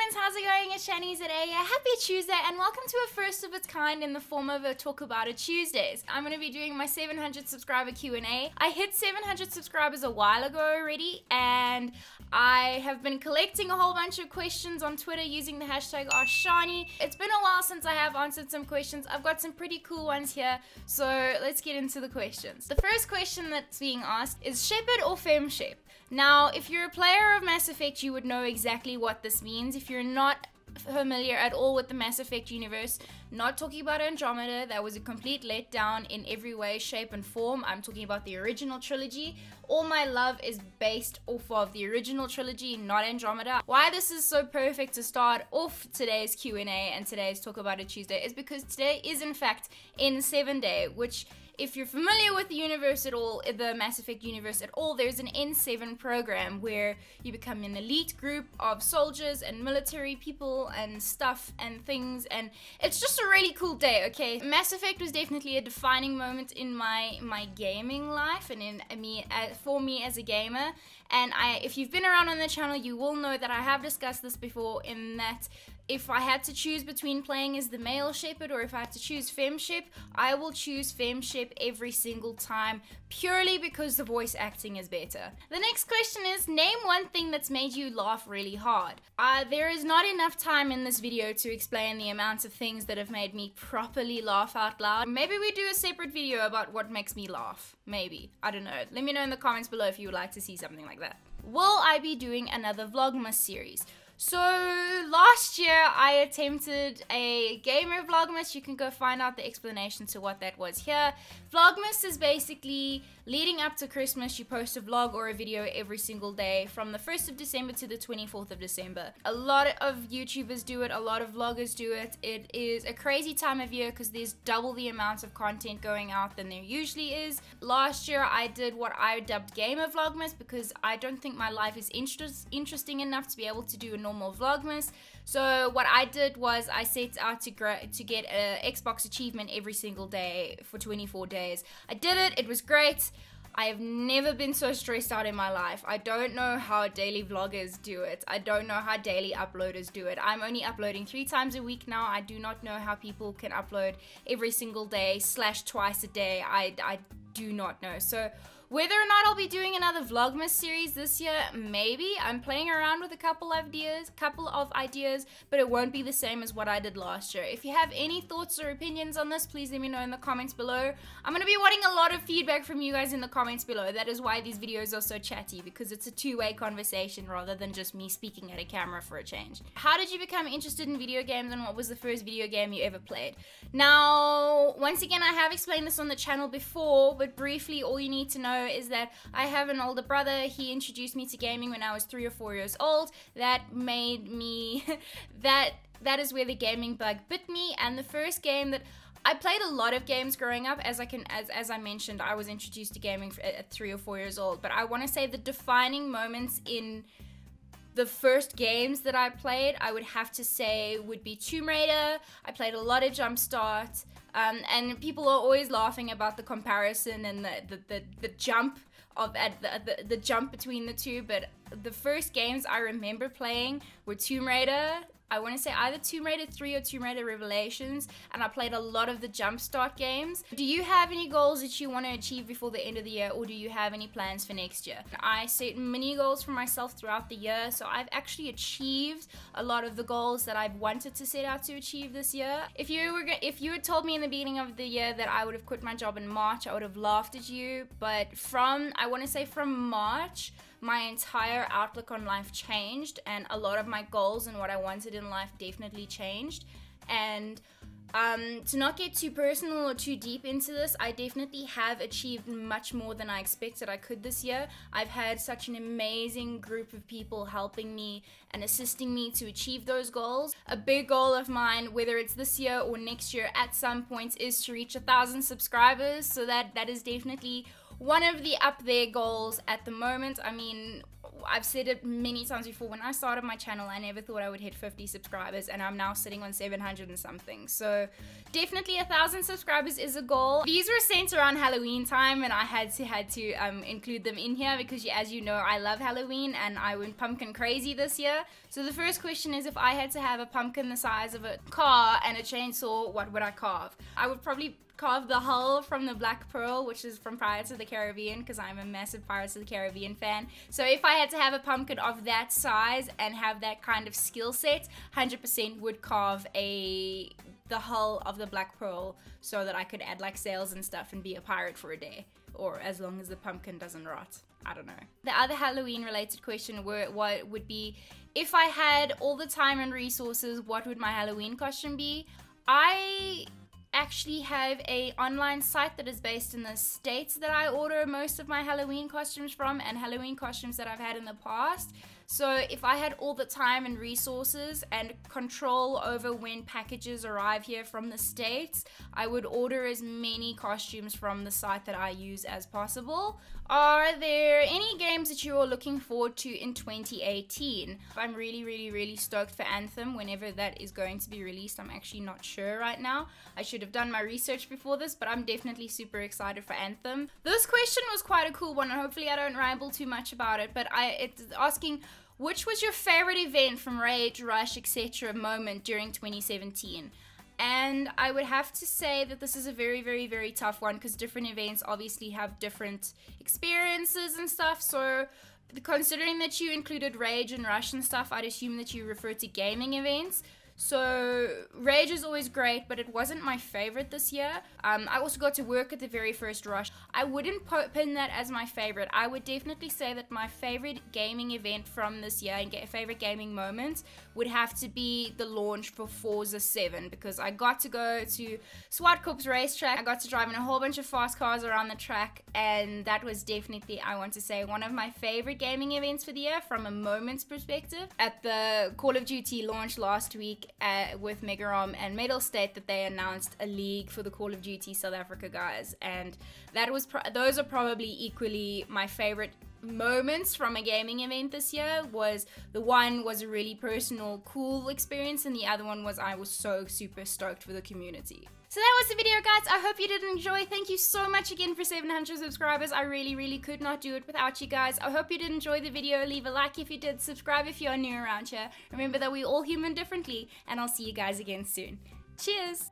humans, how's it going? It's Chani ZA. Happy Tuesday and welcome to a first of its kind in the form of a Talk About It Tuesdays. I'm going to be doing my 700 subscriber Q&A. I hit 700 subscribers a while ago already and I have been collecting a whole bunch of questions on Twitter using the hashtag #AskShani. It's been a while since I have answered some questions. I've got some pretty cool ones here, so let's get into the questions. The first question that's being asked is Shepard or FemShep? Now, if you're a player of Mass Effect, you would know exactly what this means. If you're not familiar at all with the Mass Effect universe, not talking about Andromeda, that was a complete letdown in every way, shape, and form. I'm talking about the original trilogy. All my love is based off of the original trilogy, not Andromeda. Why this is so perfect to start off today's Q&A and today's Talk About It Tuesday is because today is in fact N7 Day, which, if you're familiar with the universe at all, the Mass Effect universe at all, there's an N7 program where you become an elite group of soldiers and military people and stuff and things, and it's just a really cool day, okay? Mass Effect was definitely a defining moment in my gaming life and for me as a gamer. And if you've been around on the channel, you will know that I have discussed this before, in that if I had to choose between playing as the male Shepard or if I had to choose FemShep, I will choose FemShep every single time, purely because the voice acting is better. The next question is, name one thing that's made you laugh really hard. There is not enough time in this video to explain the amount of things that have made me properly laugh out loud. Maybe we do a separate video about what makes me laugh. Maybe. I don't know. Let me know in the comments below if you would like to see something like that. Will I be doing another Vlogmas series? So last year I attempted a gamer Vlogmas. You can go find out the explanation to what that was here. Vlogmas is basically leading up to Christmas. You post a vlog or a video every single day from the 1st of December to the 24th of December. A lot of YouTubers do it, a lot of vloggers do it. It is a crazy time of year because there's double the amount of content going out than there usually is. Last year I did what I dubbed gamer Vlogmas because I don't think my life is interesting enough to be able to do a normal Vlogmas. So what I did was I set out to get an Xbox achievement every single day for 24 days. I did it. It was great. I have never been so stressed out in my life. I don't know how daily vloggers do it. I don't know how daily uploaders do it. I'm only uploading 3 times a week now. I do not know how people can upload every single day / twice a day. I do not know. So whether or not I'll be doing another Vlogmas series this year, maybe. I'm playing around with a couple of ideas, but it won't be the same as what I did last year. If you have any thoughts or opinions on this, please let me know in the comments below. I'm going to be wanting a lot of feedback from you guys in the comments below. That is why these videos are so chatty, because it's a two-way conversation rather than just me speaking at a camera for a change. How did you become interested in video games, and what was the first video game you ever played? Now, once again, I have explained this on the channel before, but briefly, all you need to know is that I have an older brother. He introduced me to gaming when I was 3 or 4 years old. That made me that is where the gaming bug bit me. And the first game that I played, a lot of games growing up, as I mentioned, I was introduced to gaming at 3 or 4 years old, but I want to say the defining moments in the first games that I played, I would have to say would be Tomb Raider. I played a lot of Jumpstart, and people are always laughing about the comparison and the jump the jump between the two. But the first games I remember playing were Tomb Raider. I want to say either Tomb Raider 3 or Tomb Raider Revelations, and I played a lot of the Jumpstart games. Do you have any goals that you want to achieve before the end of the year, or do you have any plans for next year? I set mini goals for myself throughout the year, so I've actually achieved a lot of the goals that I've wanted to set out to achieve this year. If you had told me in the beginning of the year that I would have quit my job in March, I would have laughed at you, but I want to say from March, my entire outlook on life changed, and a lot of my goals and what I wanted in life definitely changed. And to not get too personal or too deep into this, I definitely have achieved much more than I expected I could this year. I've had such an amazing group of people helping me and assisting me to achieve those goals. A big goal of mine, whether it's this year or next year at some point, is to reach 1,000 subscribers. So that is definitely one of the up there goals at the moment. I mean, I've said it many times before, when I started my channel, I never thought I would hit 50 subscribers, and I'm now sitting on 700 and something. So definitely 1,000 subscribers is a goal. These were sent around Halloween time, and I had to include them in here because, as you know, I love Halloween and I went pumpkin crazy this year. So the first question is, if I had to have a pumpkin the size of a car and a chainsaw, what would I carve? I would probably carve the hull from the Black Pearl, which is from Pirates of the Caribbean, because I'm a massive Pirates of the Caribbean fan. So if I had to have a pumpkin of that size and have that kind of skill set, 100% would carve the hull of the Black Pearl so that I could add like sails and stuff and be a pirate for a day, or as long as the pumpkin doesn't rot. I don't know. The other Halloween related question what would be, if I had all the time and resources, what would my Halloween costume be? I actually have a online site that is based in the States that I order most of my Halloween costumes from, and Halloween costumes that I've had in the past. So if I had all the time and resources and control over when packages arrive here from the States, I would order as many costumes from the site that I use as possible. Are there any games that you're looking forward to in 2018? I'm really stoked for Anthem whenever that is going to be released. I'm actually not sure right now. I should have done my research before this, but I'm definitely super excited for Anthem. This question was quite a cool one, and hopefully I don't ramble too much about it, but it's asking, which was your favorite event from Rage, Rush, etc. moment during 2017? And I would have to say that this is a very tough one, because different events obviously have different experiences and stuff. So considering that you included Rage and Rush and stuff, I'd assume that you refer to gaming events. So Rage is always great, but it wasn't my favorite this year. I also got to work at the very first Rush. I wouldn't pin that as my favorite. I would definitely say that my favorite gaming event from this year and favorite gaming moments would have to be the launch for Forza 7, because I got to go to Zwartkops racetrack. I got to drive in a whole bunch of fast cars around the track, and that was definitely, I want to say, one of my favorite gaming events for the year from a moments perspective. At the Call of Duty launch last week, with Megarom and Metal State, that they announced a league for the Call of Duty South Africa guys, and that was those are probably equally my favorite moments from a gaming event this year. The one was a really personal, cool experience, and the other one was I was so super stoked for the community. So that was the video, guys. I hope you did enjoy. Thank you so much again for 700 subscribers. I really could not do it without you guys. I hope you did enjoy the video. Leave a like if you did. Subscribe if you are new around here. Remember that we're all human differently, and I'll see you guys again soon. Cheers!